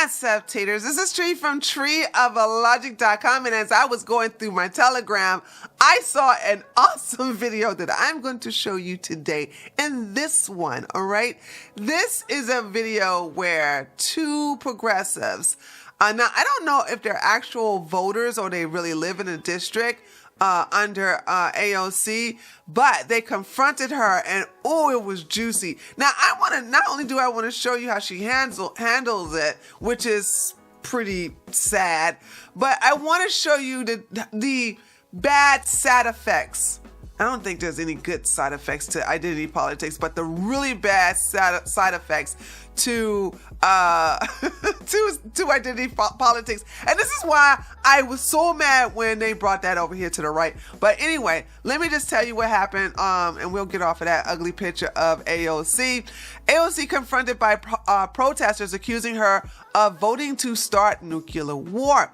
What's up, taters? This is Tree from treeofalogic.com, and as I was going through my Telegram, I saw an awesome video that I'm going to show you today in this one, all right? This is a video where two progressives, now I don't know if they're actual voters or they really live in a district, under AOC, but they confronted her and oh, it was juicy. Now not only do I want to show you how she handles it, which is pretty sad, but I want to show you the bad side effects. I don't think there's any good side effects to identity politics, but the really bad side effects to to identity politics. And this is why I was so mad when they brought that over here to the right. But anyway, let me just tell you what happened, and we'll get off of that ugly picture of AOC. AOC confronted by protesters accusing her of voting to start nuclear war.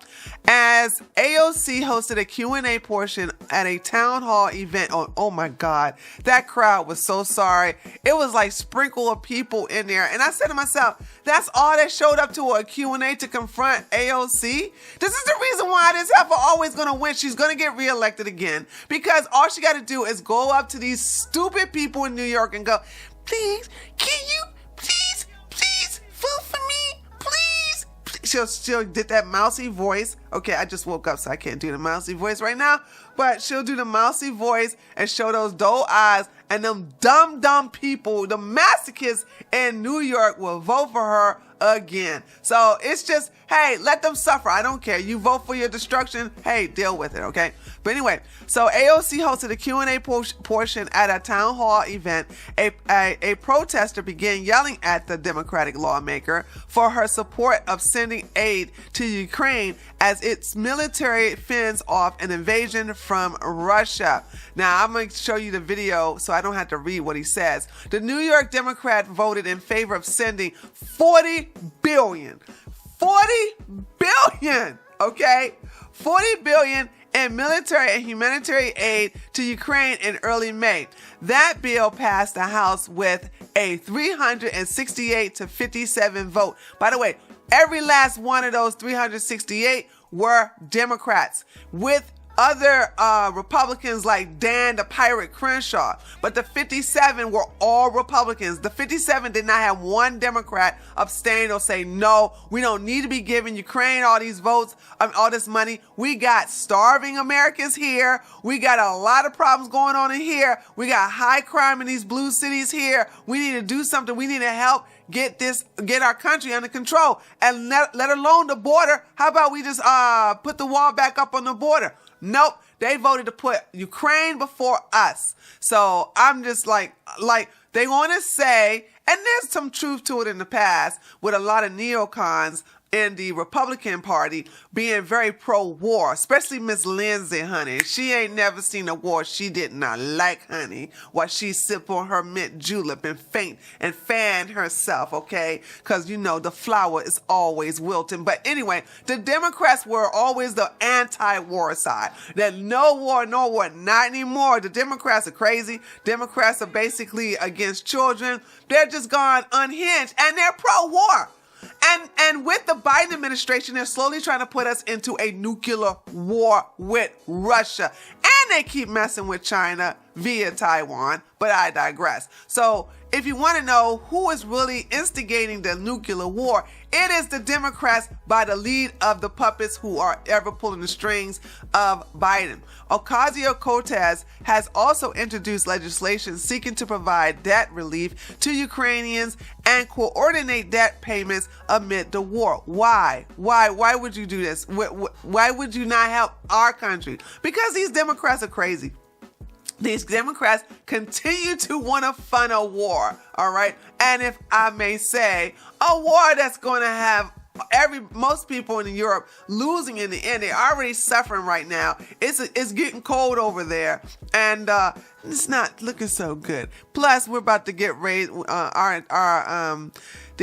As AOC hosted a Q&A portion at a town hall event, oh my God, that crowd was so sorry. It was like sprinkle of people in there. And I said to myself, that's all that showed up to a Q&A to confront AOC? This is the reason why this heifer always going to win. She's going to get reelected again, because all she got to do is go up to these stupid people in New York and go, please, can you please vote for me? Please. She'll did that mousy voice. Okay, I just woke up, so I can't do the mousy voice right now. But she'll do the mousy voice and show those doe eyes, and them dumb people, the masochists in New York, will vote for her again. So it's just, hey, let them suffer. I don't care. You vote for your destruction. Hey, deal with it, okay? But anyway, so AOC hosted a Q&A portion at a town hall event. A protester began yelling at the Democratic lawmaker for her support of sending aid to Ukraine as its military fends off an invasion from Russia. Now, I'm going to show you the video so I don't have to read what he says. The New York Democrat voted in favor of sending $40 billion, okay? $40 billion in military and humanitarian aid to Ukraine in early May. That bill passed the House with a 368 to 57 vote. By the way, every last one of those 368 were Democrats, with other Republicans like Dan the Pirate Crenshaw, but the 57 were all Republicans. The 57 did not have one Democrat abstain or say, no, we don't need to be giving Ukraine all these votes, all this money. We got starving Americans here. We got a lot of problems going on in here. We got high crime in these blue cities here. We need to do something. We need to help get our country under control, and let alone the border. How about we just put the wall back up on the border? Nope, they voted to put Ukraine before us. So I'm just like they want to say, and there's some truth to it in the past, with a lot of neocons in the Republican Party being very pro-war, especially Miss Lindsay, honey. She ain't never seen a war she did not like, honey, while she sip on her mint julep and faint and fan herself, okay? Because, you know, the flower is always wilting. But anyway, the Democrats were always the anti-war side. That no war, not anymore. The Democrats are crazy. Democrats are basically against children. They're just gone unhinged, and they're pro-war. And with the Biden administration, they're slowly trying to put us into a nuclear war with Russia. And they keep messing with China via Taiwan, but I digress. So if you want to know who is really instigating the nuclear war, it is the Democrats by the lead of the puppets who are ever pulling the strings of Biden. Ocasio-Cortez has also introduced legislation seeking to provide debt relief to Ukrainians and coordinate debt payments amid the war. Why? Why would you do this? Why would you not help our country? Because these Democrats are crazy. These Democrats continue to want to fund a war, all right? And if I may say, a war that's going to have most people in Europe losing in the end. They're already suffering right now. It's getting cold over there, and it's not looking so good. Plus, we're about to get raised. The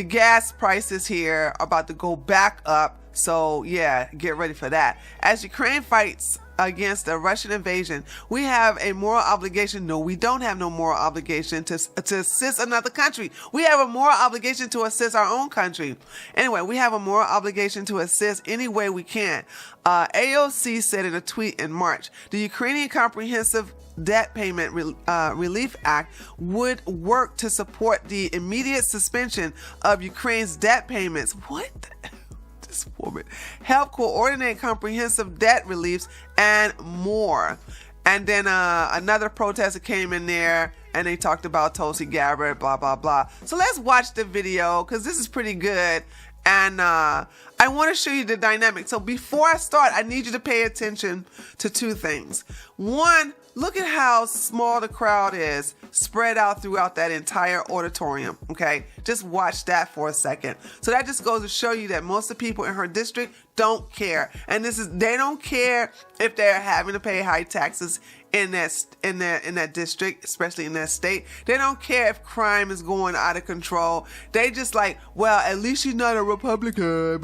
gas prices here are about to go back up. So yeah, get ready for that. As Ukraine fights against the Russian invasion. We have a moral obligation. No, we don't have no moral obligation to assist another country. We have a moral obligation to assist our own country. Anyway, we have a moral obligation to assist any way we can. AOC said in a tweet in March, the Ukrainian Comprehensive Debt Payment Relief Act would work to support the immediate suspension of Ukraine's debt payments. What? This woman. Help coordinate comprehensive debt reliefs and more. And then another protester came in there and they talked about Tulsi Gabbard, blah, blah, blah. So let's watch the video because this is pretty good. And I want to show you the dynamic. So before I start, I need you to pay attention to two things. One, look at how small the crowd is spread out throughout that entire auditorium. Okay, just watch that for a second. So that just goes to show you that most of the people in her district don't care. And they don't care if they're having to pay high taxes in that district, especially in that state. They don't care if crime is going out of control. They just like, well, at least she's not a Republican.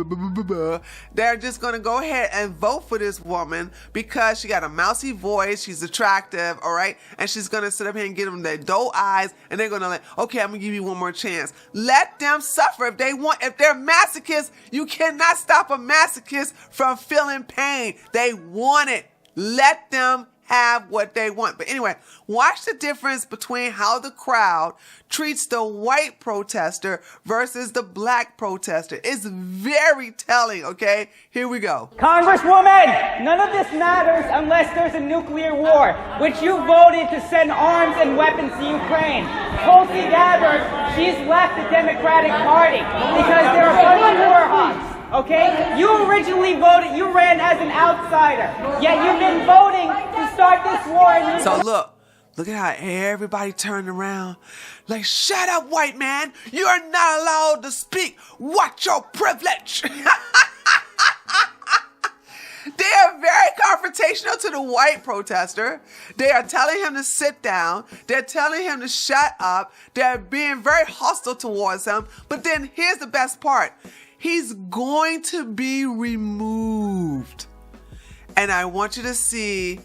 They're just going to go ahead and vote for this woman because she got a mousy voice. She's attractive. All right. And she's going to sit up here and give them their doe eyes. And they're going to like, okay, I'm going to give you one more chance. Let them suffer. If they're masochists, you cannot stop a masochist from feeling pain. They want it. Let them have what they want. But anyway, watch the difference between how the crowd treats the white protester versus the black protester. It's very telling, okay? Here we go. Congresswoman, none of this matters unless there's a nuclear war, which you voted to send arms and weapons to Ukraine. Tulsi Gabbard, she's left the Democratic Party because they're a bunch of war hawks. Okay? You originally voted, you ran as an outsider, yet you've been voting to start this war. So look at how everybody turned around. Like, shut up, white man. You are not allowed to speak. Watch your privilege. They are very confrontational to the white protester. They are telling him to sit down. They're telling him to shut up. They're being very hostile towards him. But then here's the best part. He's going to be removed. And I want you to see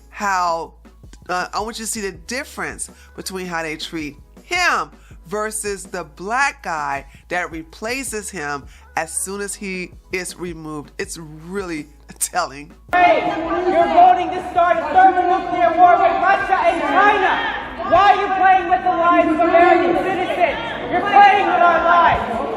the difference between how they treat him versus the black guy that replaces him as soon as he is removed. It's really telling. Hey, you're voting to start a thermonuclear war with Russia and China. Why are you playing with the lives of American citizens? You're playing with our lives.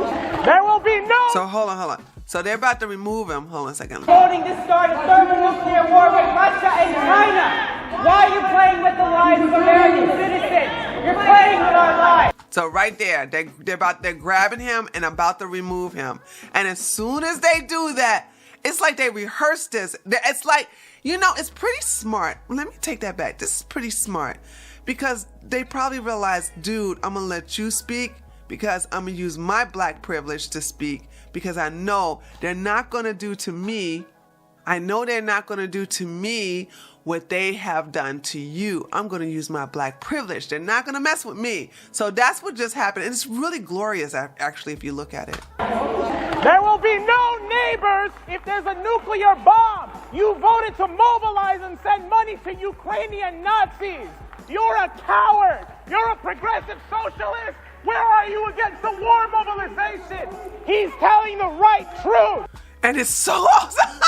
There will be no... So hold on. So they're about to remove him. Hold on a second. Voting to start a thermonuclear war with Russia and China. Why are you playing with the lives of American citizens? You're playing with our lives. So right there, they're grabbing him and about to remove him. And as soon as they do that, it's like they rehearsed this. It's like, it's pretty smart. Let me take that back. This is pretty smart because they probably realized, dude, I'm going to let you speak because I'm going to use my black privilege to speak because I know they're not going to do to me. I know they're not going to do to me what they have done to you. I'm going to use my black privilege. They're not going to mess with me. So that's what just happened. And it's really glorious, actually, if you look at it. There will be no neighbors if there's a nuclear bomb. You voted to mobilize and send money to Ukrainian Nazis. You're a coward. You're a progressive socialist. Where are you against the war mobilization? He's telling the right truth. And it's so awesome.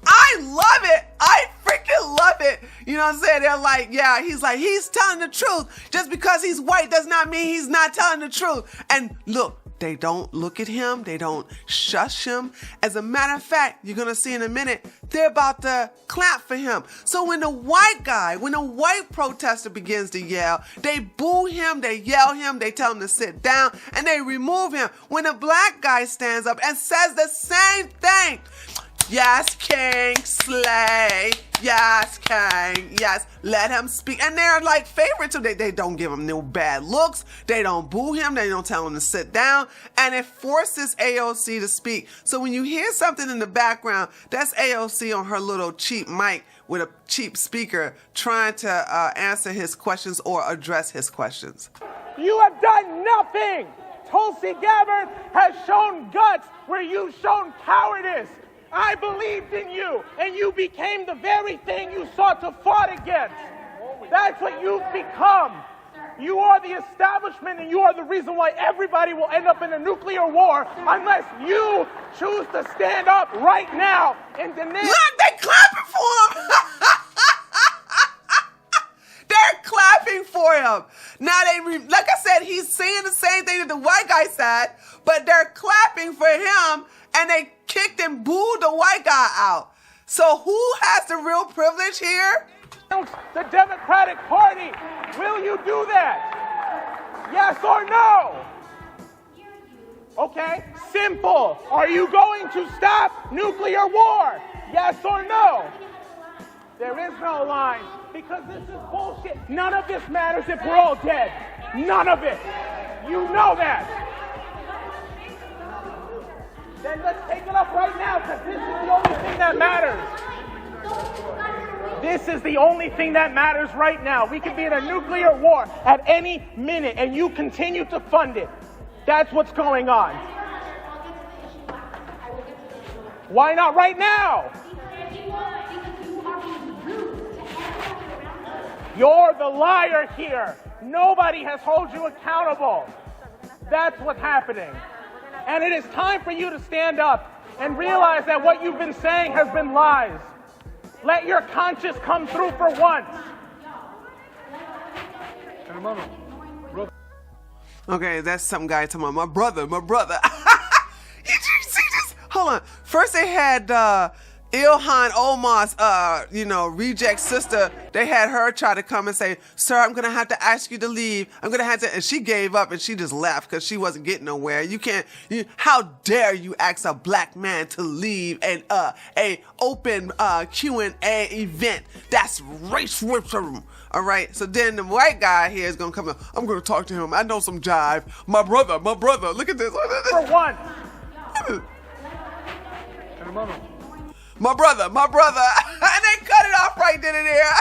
I love it. I freaking love it. You know what I'm saying? They're like, yeah, he's telling the truth. Just because he's white does not mean he's not telling the truth. And look, they don't look at him. They don't shush him. As a matter of fact, you're going to see in a minute, they're about to clap for him. So when the white protester begins to yell, they boo him, they yell him, they tell him to sit down, and they remove him. When the black guy stands up and says the same thing, yes, King, slay. Yes, King. Yes, let him speak. And they're like favorites. They don't give him no bad looks. They don't boo him. They don't tell him to sit down. And it forces AOC to speak. So when you hear something in the background, that's AOC on her little cheap mic with a cheap speaker trying to answer his questions or address his questions. You have done nothing. Tulsi Gabbard has shown guts where you've shown cowardice. I believed in you, and you became the very thing you sought to fight against. That's what you've become. You are the establishment, and you are the reason why everybody will end up in a nuclear war unless you choose to stand up right now and demand. Look, they clapping for him. They're clapping for him. Now like I said, he's saying the same thing that the white guy said, but they're clapping for him, and they kicked and booed the white guy out. So who has the real privilege here? The Democratic Party. Will you do that? Yes or no? Okay, simple. Are you going to stop nuclear war? Yes or no? There is no line, because this is bullshit. None of this matters if we're all dead. None of it. You know that. Then let's take it up right now, because this is the only thing that matters. This is the only thing that matters right now. We could be in a nuclear war at any minute, and you continue to fund it. That's what's going on. Why not right now? You're the liar here. Nobody has held you accountable. That's what's happening. And it is time for you to stand up and realize that what you've been saying has been lies. Let your conscience come through for once. Okay, that's some guy talking about my brother. Did you see this? Hold on. First they had Ilhan Omar's, reject sister. They had her try to come and say, "Sir, I'm going to have to ask you to leave. I'm going to have to," and she gave up and she just left because she wasn't getting nowhere. How dare you ask a black man to leave a open Q&A event? That's racism. All right. So then the white guy here is going to come in. I'm going to talk to him. I know some jive. My brother. Look at this. For once. My brother. And they cut it off right then and there.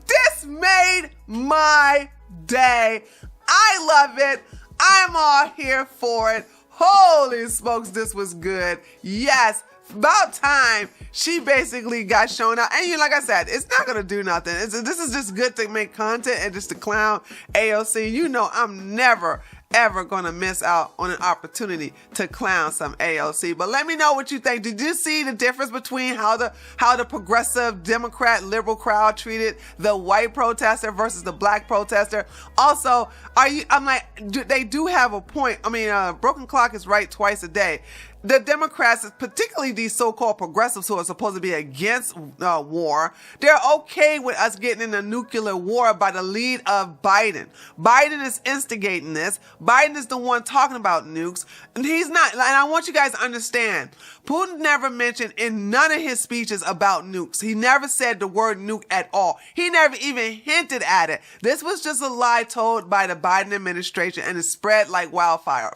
This made my day. I love it. I'm all here for it. Holy smokes, this was good. Yes, about time she basically got shown out. And like I said, it's not going to do nothing. This is just good to make content and just to clown AOC. You know I'm never ever gonna miss out on an opportunity to clown some AOC. But let me know what you think. Did you see the difference between how the progressive Democrat liberal crowd treated the white protester versus the black protester? Also, they do have a point. I mean, broken clock is right twice a day. The Democrats, particularly these so-called progressives who are supposed to be against war, they're okay with us getting in a nuclear war by the lead of Biden. Biden is instigating this. Biden is the one talking about nukes. And he's not. And I want you guys to understand, Putin never mentioned in none of his speeches about nukes. He never said the word nuke at all. He never even hinted at it. This was just a lie told by the Biden administration, and it spread like wildfire.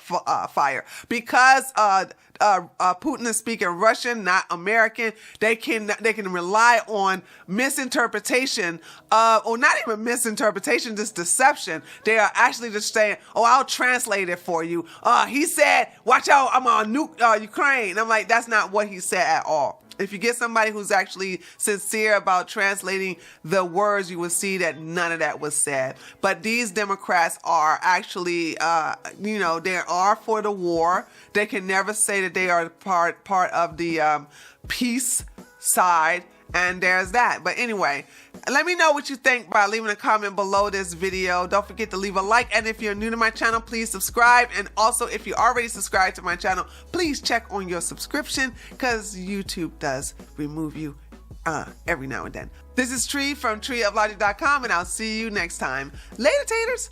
Because Putin is speaking Russian, not American. They can rely on misinterpretation, or not even misinterpretation, just deception. They are actually just saying, "Oh, I'll translate it for you." He said, "Watch out, I'm gonna nuke Ukraine." I'm like, that's not what he said at all. If you get somebody who's actually sincere about translating the words, you will see that none of that was said. But these Democrats are actually, they are for the war. They can never say that they are part of the peace side. And there's that. But anyway, let me know what you think by leaving a comment below this video. Don't forget to leave a like. And if you're new to my channel, please subscribe. And also, if you already subscribed to my channel, please check on your subscription, because YouTube does remove you every now and then. This is Tree from treeoflogic.com, and I'll see you next time. Later, taters.